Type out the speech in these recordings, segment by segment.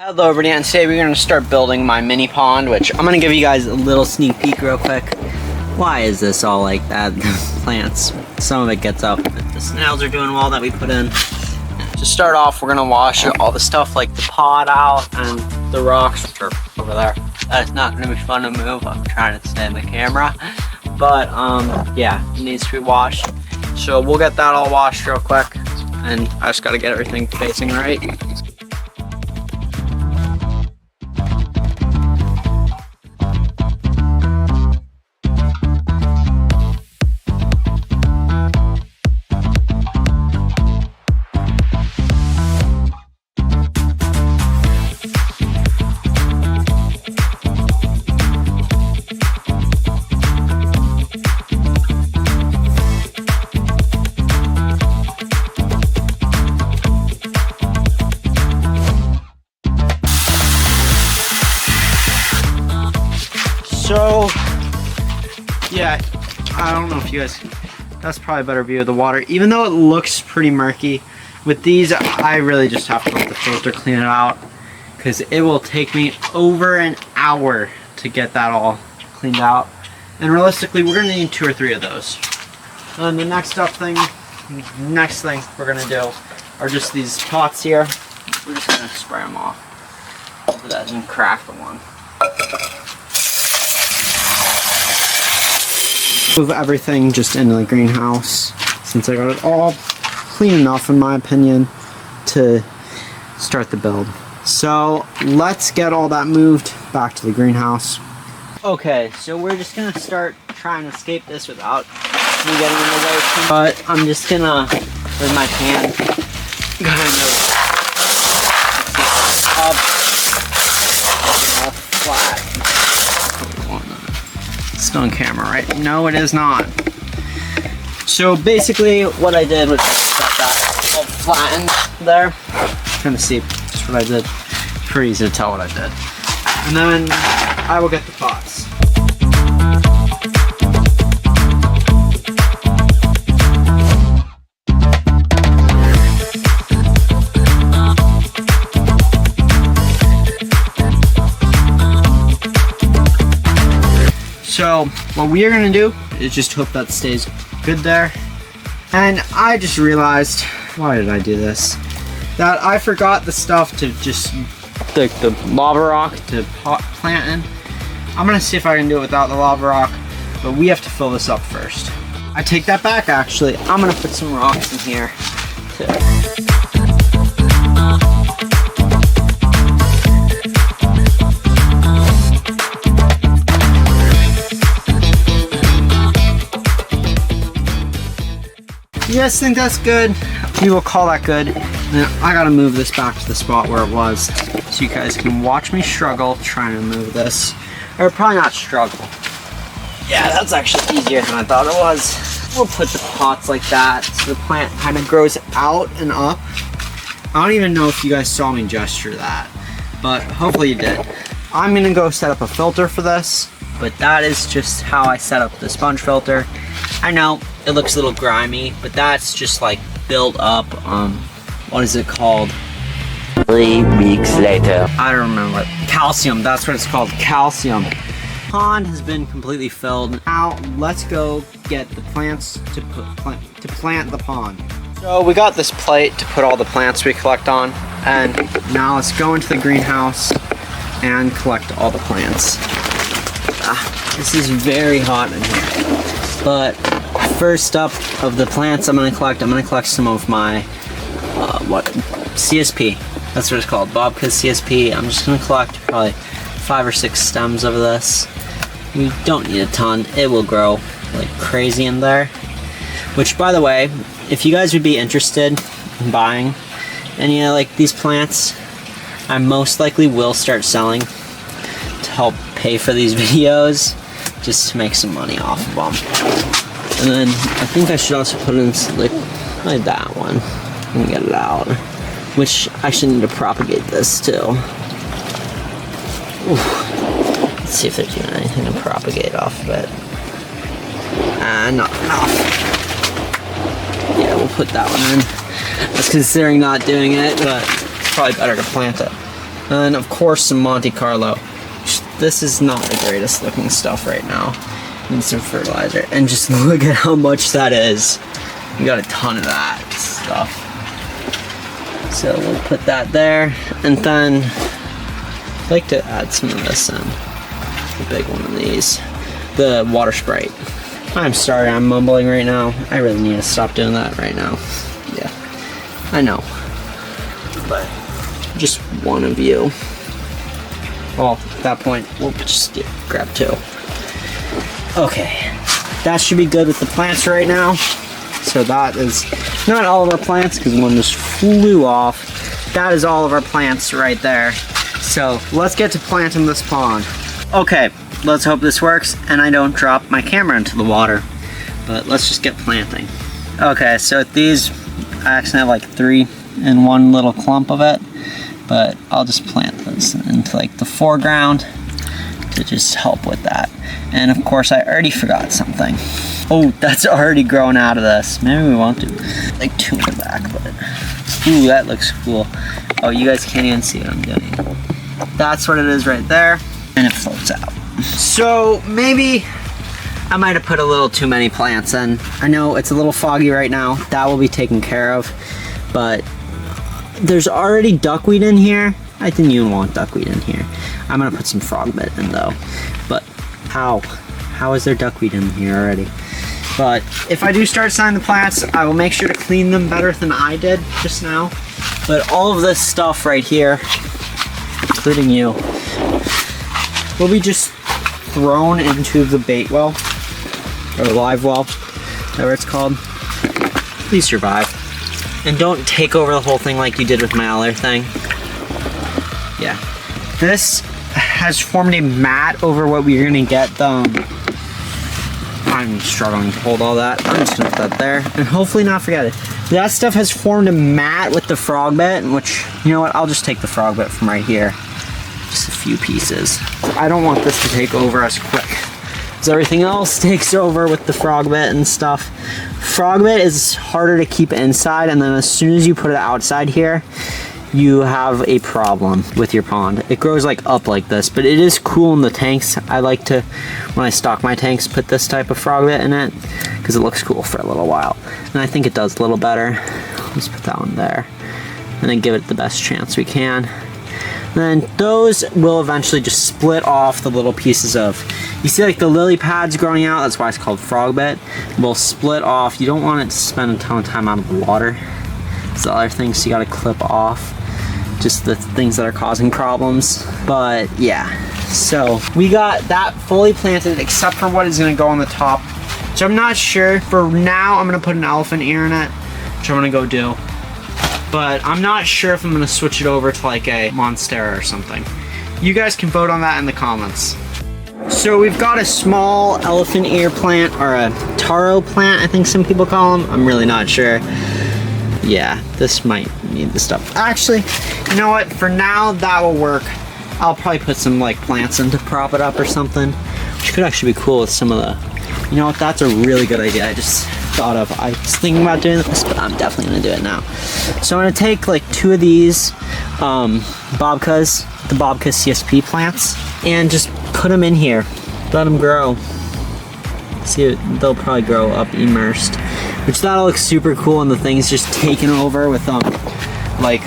Hello everybody, and today we're going to start building my mini pond, which I'm going to give you guys a little sneak peek real quick. Why is this all like that? The plants, some of it gets up, but the snails are doing well that we put in. To start off, we're going to wash all the stuff like the pot out and the rocks which are over there. That's not going to be fun to move. I'm trying to stay in the camera. But yeah, it needs to be washed. So we'll get that all washed real quick. And I just got to get everything facing right. So, yeah, I don't know if you guys, that's probably a better view of the water. Even though it looks pretty murky, with these, I really just have to let the filter clean it out, because it will take me over an hour to get that all cleaned out. And realistically, we're gonna need 2 or 3 of those. And the next thing we're gonna do are just these pots here. We're just gonna spray them off. So that doesn't crack the one. Move everything just into the greenhouse, since I got it all clean enough in my opinion to start the build. So let's get all that moved back to the greenhouse. Okay, so we're just gonna start trying to escape this without me getting in the way. But I'm just gonna, with my hand, kind of up, all flat. Still on camera, right? No, it is not. So basically what I did was just got that all flattened there. Kind of see just what I did. Pretty easy to tell what I did. And then I will get the pots. So what we are going to do is just hope that stays good there. And I just realized, why did I do this? That I forgot the stuff to just, the lava rock to plant in. I'm going to see if I can do it without the lava rock, but we have to fill this up first. I take that back actually. I'm going to put some rocks in here too. You guys think that's good? We will call that good. Then I gotta move this back to the spot where it was, so you guys can watch me struggle trying to move this. Or probably not struggle. Yeah, that's actually easier than I thought it was. We'll put the pots like that so the plant kind of grows out and up. I don't even know if you guys saw me gesture that, but hopefully you did. I'm gonna go set up a filter for this, but that is just how I set up the sponge filter. I know it looks a little grimy, but that's just like built up, what is it called? 3 weeks later. I don't remember what. Calcium, that's what it's called, calcium. Pond has been completely filled. Now let's go get the plants to plant the pond. So we got this plate to put all the plants we collect on, and now let's go into the greenhouse and collect all the plants. This is very hot in here. But first up of the plants I'm gonna collect some of my CSP. That's what it's called, Bobka's CSP. I'm just gonna collect probably 5 or 6 stems of this. We don't need a ton. It will grow like crazy in there. Which, by the way, if you guys would be interested in buying any of like these plants, I most likely will start selling to help pay for these videos, just to make some money off of them. And then I think I should also put in like that one and get it out, which I should need to propagate this too. Oof. Let's see if there's even anything to propagate off of it. Not enough. Yeah, we'll put that one in. I was considering not doing it, but it's probably better to plant it. And of course some Monte Carlo. This is not the greatest looking stuff right now. Need some fertilizer. And just look at how much that is. We got a ton of that stuff. So we'll put that there. And then I'd like to add some of this in. The big one of these. The water Sprite. I'm sorry I'm mumbling right now. I really need to stop doing that right now. Yeah, I know. But just one of you. Well, at that point, we'll just grab 2. Okay, that should be good with the plants right now. So that is not all of our plants because one just flew off. That is all of our plants right there. So let's get to planting this pond. Okay, let's hope this works and I don't drop my camera into the water. But let's just get planting. Okay, so these, I actually have like 3 in one little clump of it. But I'll just plant this into like the foreground to just help with that. And of course I already forgot something. Oh, that's already grown out of this. Maybe we won't do like 2 in the back, but ooh, that looks cool. Oh, you guys can't even see what I'm doing. That's what it is right there, and it floats out. So maybe I might have put a little too many plants in. I know it's a little foggy right now. That will be taken care of, but there's already duckweed in here. I didn't even want duckweed in here. I'm gonna put some frog bit in though. But how is there duckweed in here already? But if I do start signing the plants, I will make sure to clean them better than I did just now. But all of this stuff right here, including you, will be just thrown into the bait well, or live well, whatever it's called. Please survive. And don't take over the whole thing like you did with my other thing. Yeah. This has formed a mat over what we're gonna get the, I'm struggling to hold all that. I'm just gonna put that there and hopefully not forget it. That stuff has formed a mat with the frog bit, which, you know what, I'll just take the frog bit from right here. Just a few pieces. I don't want this to take over as quick as everything else takes over with the frog bit and stuff. Frog bit is harder to keep inside, and then as soon as you put it outside here, you have a problem with your pond. It grows like up like this, but it is cool in the tanks. I like to, when I stock my tanks, put this type of frog bit in it because it looks cool for a little while. And I think it does a little better. Let's put that one there and then give it the best chance we can. And then those will eventually just split off the little pieces of, you see like the lily pads growing out, that's why it's called frog bit, will split off. You don't want it to spend a ton of time out of the water. It's the other things you gotta clip off, just the things that are causing problems. But yeah, so we got that fully planted except for what is gonna go on the top, which I'm not sure. For now, I'm gonna put an elephant ear in it, which I'm gonna go do. But I'm not sure if I'm gonna switch it over to like a Monstera or something. You guys can vote on that in the comments. So we've got a small elephant ear plant, or a taro plant, I think some people call them. I'm really not sure. Yeah, this might need the stuff. Actually, you know what? For now, that will work. I'll probably put some like plants in to prop it up or something, which could actually be cool with some of the, you know what? That's a really good idea. I just thought of. I was thinking about doing this, but I'm definitely gonna do it now. So I'm gonna take like 2 of these babkas, the babka CSP plants, and just put them in here. Let them grow. See, they'll probably grow up immersed, which that'll look super cool. And the thing's just taken over with like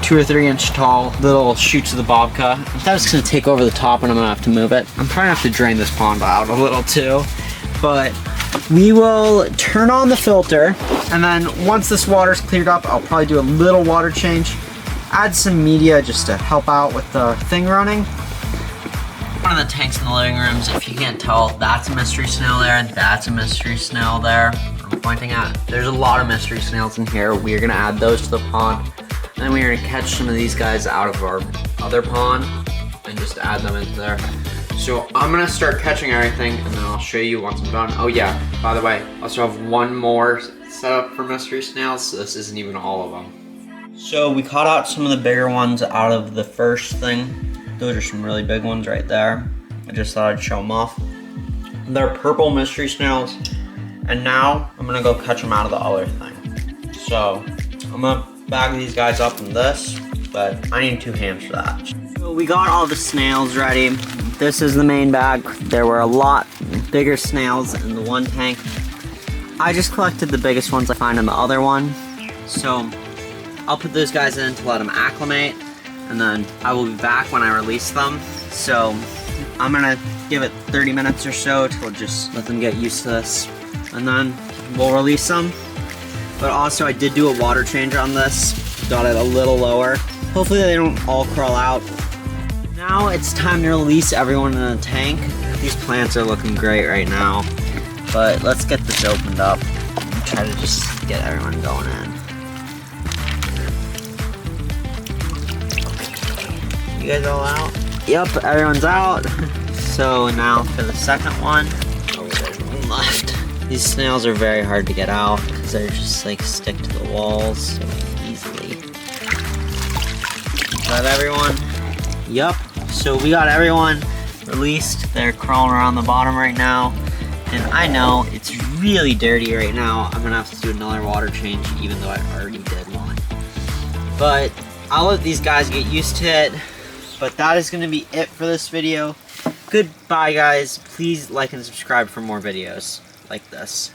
2 or 3 inch tall little shoots of the babka. That's gonna take over the top, and I'm gonna have to move it. I'm probably gonna have to drain this pond out a little too, but we will turn on the filter, and then once this water's cleared up, I'll probably do a little water change, add some media just to help out with the thing running. One of the tanks in the living rooms, if you can't tell, that's a mystery snail there, and that's a mystery snail there. I'm pointing at. There's a lot of mystery snails in here. We are gonna add those to the pond, and then we are gonna catch some of these guys out of our other pond and just add them into there. So I'm gonna start catching everything, and then I'll show you once I'm done. Oh yeah, by the way, I also have one more set up for mystery snails, so this isn't even all of them. So we caught out some of the bigger ones out of the first thing. Those are some really big ones right there. I just thought I'd show them off. They're purple mystery snails, and now I'm gonna go catch them out of the other thing. So I'm gonna bag these guys up in this, but I need 2 hands for that. So we got all the snails ready. This is the main bag. There were a lot bigger snails in the one tank. I just collected the biggest ones I find in the other one. So I'll put those guys in to let them acclimate, and then I will be back when I release them. So I'm gonna give it 30 minutes or so to just let them get used to this, and then we'll release them. But also I did do a water change on this, got it a little lower. Hopefully they don't all crawl out. Now it's time to release everyone in the tank. These plants are looking great right now, but let's get this opened up and try to just get everyone going in. You guys all out? Yep, everyone's out. So now for the second one. Oh, there's one left. These snails are very hard to get out because they're just like stick to the walls so easily. Got everyone? Yup. So we got everyone released. They're crawling around the bottom right now. And I know it's really dirty right now. I'm gonna have to do another water change even though I already did one. But I'll let these guys get used to it. But that is gonna be it for this video. Goodbye guys. Please like and subscribe for more videos like this.